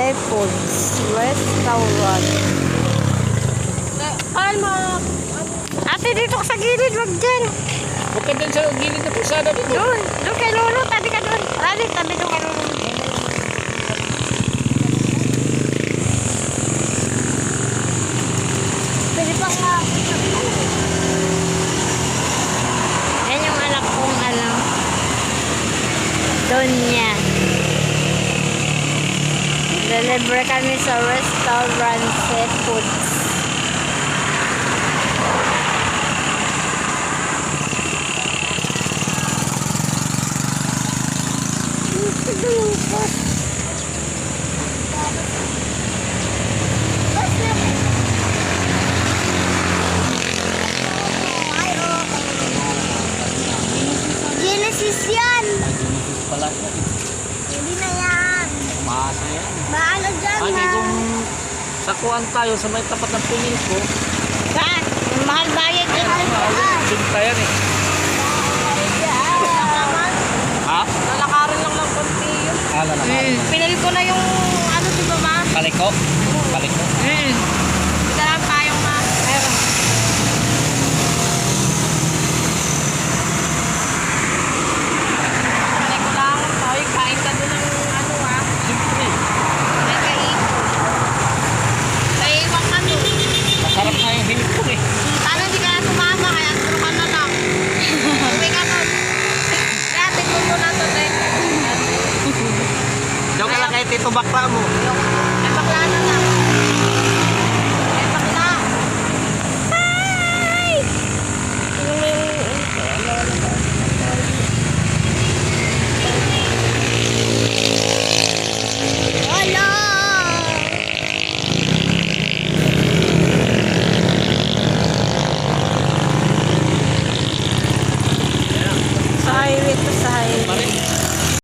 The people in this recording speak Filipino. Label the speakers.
Speaker 1: Seafoods Restaurant.
Speaker 2: Kalma.
Speaker 1: Ate, dito ka sa gilid, wag dyan.
Speaker 3: Huwag ka din sa gilid na pusada dito.
Speaker 1: Doon kay Lolo, tabi ka doon. Rani, tabi doon kay Lolo.
Speaker 2: Pwede pa nga.
Speaker 1: Yan yung anak kong Donya. Deliver kami sa restaurant Seafoods.
Speaker 2: Genesis yan.
Speaker 3: Genesis pala siya.
Speaker 2: Hindi na yan.
Speaker 3: Maasa yan.
Speaker 2: Maano dyan
Speaker 3: Ay,
Speaker 2: ha?
Speaker 3: kung sakuan tayo sa may tapat ng pingin ko,
Speaker 1: Saan? Mahal bayad yun.
Speaker 3: binta yan eh. Ha?
Speaker 2: Lalakarin lang ng konti yun.
Speaker 3: Kala na
Speaker 2: Pinili ko na yung ano di ba ma?
Speaker 3: Kaliko? Kaliko?
Speaker 2: Sarap tayong ma. Meron. Pinili ko lang. Hoy, kain ka doon ng ano ah.
Speaker 3: Siyempre.
Speaker 2: May kain. Naiiwan kami.
Speaker 3: Masarap na yung hilig ko eh.
Speaker 2: Paano hindi kaya sumama? Kaya turo ka na lang. Uwi ka nun. Kaya tignan mo na to eh.
Speaker 3: Diyan ka lang kay Tito Bakla mo.
Speaker 2: Ay, bakla na lang. Ay, bakla. Wala!
Speaker 1: Sa highway to sa highway.
Speaker 3: Pare,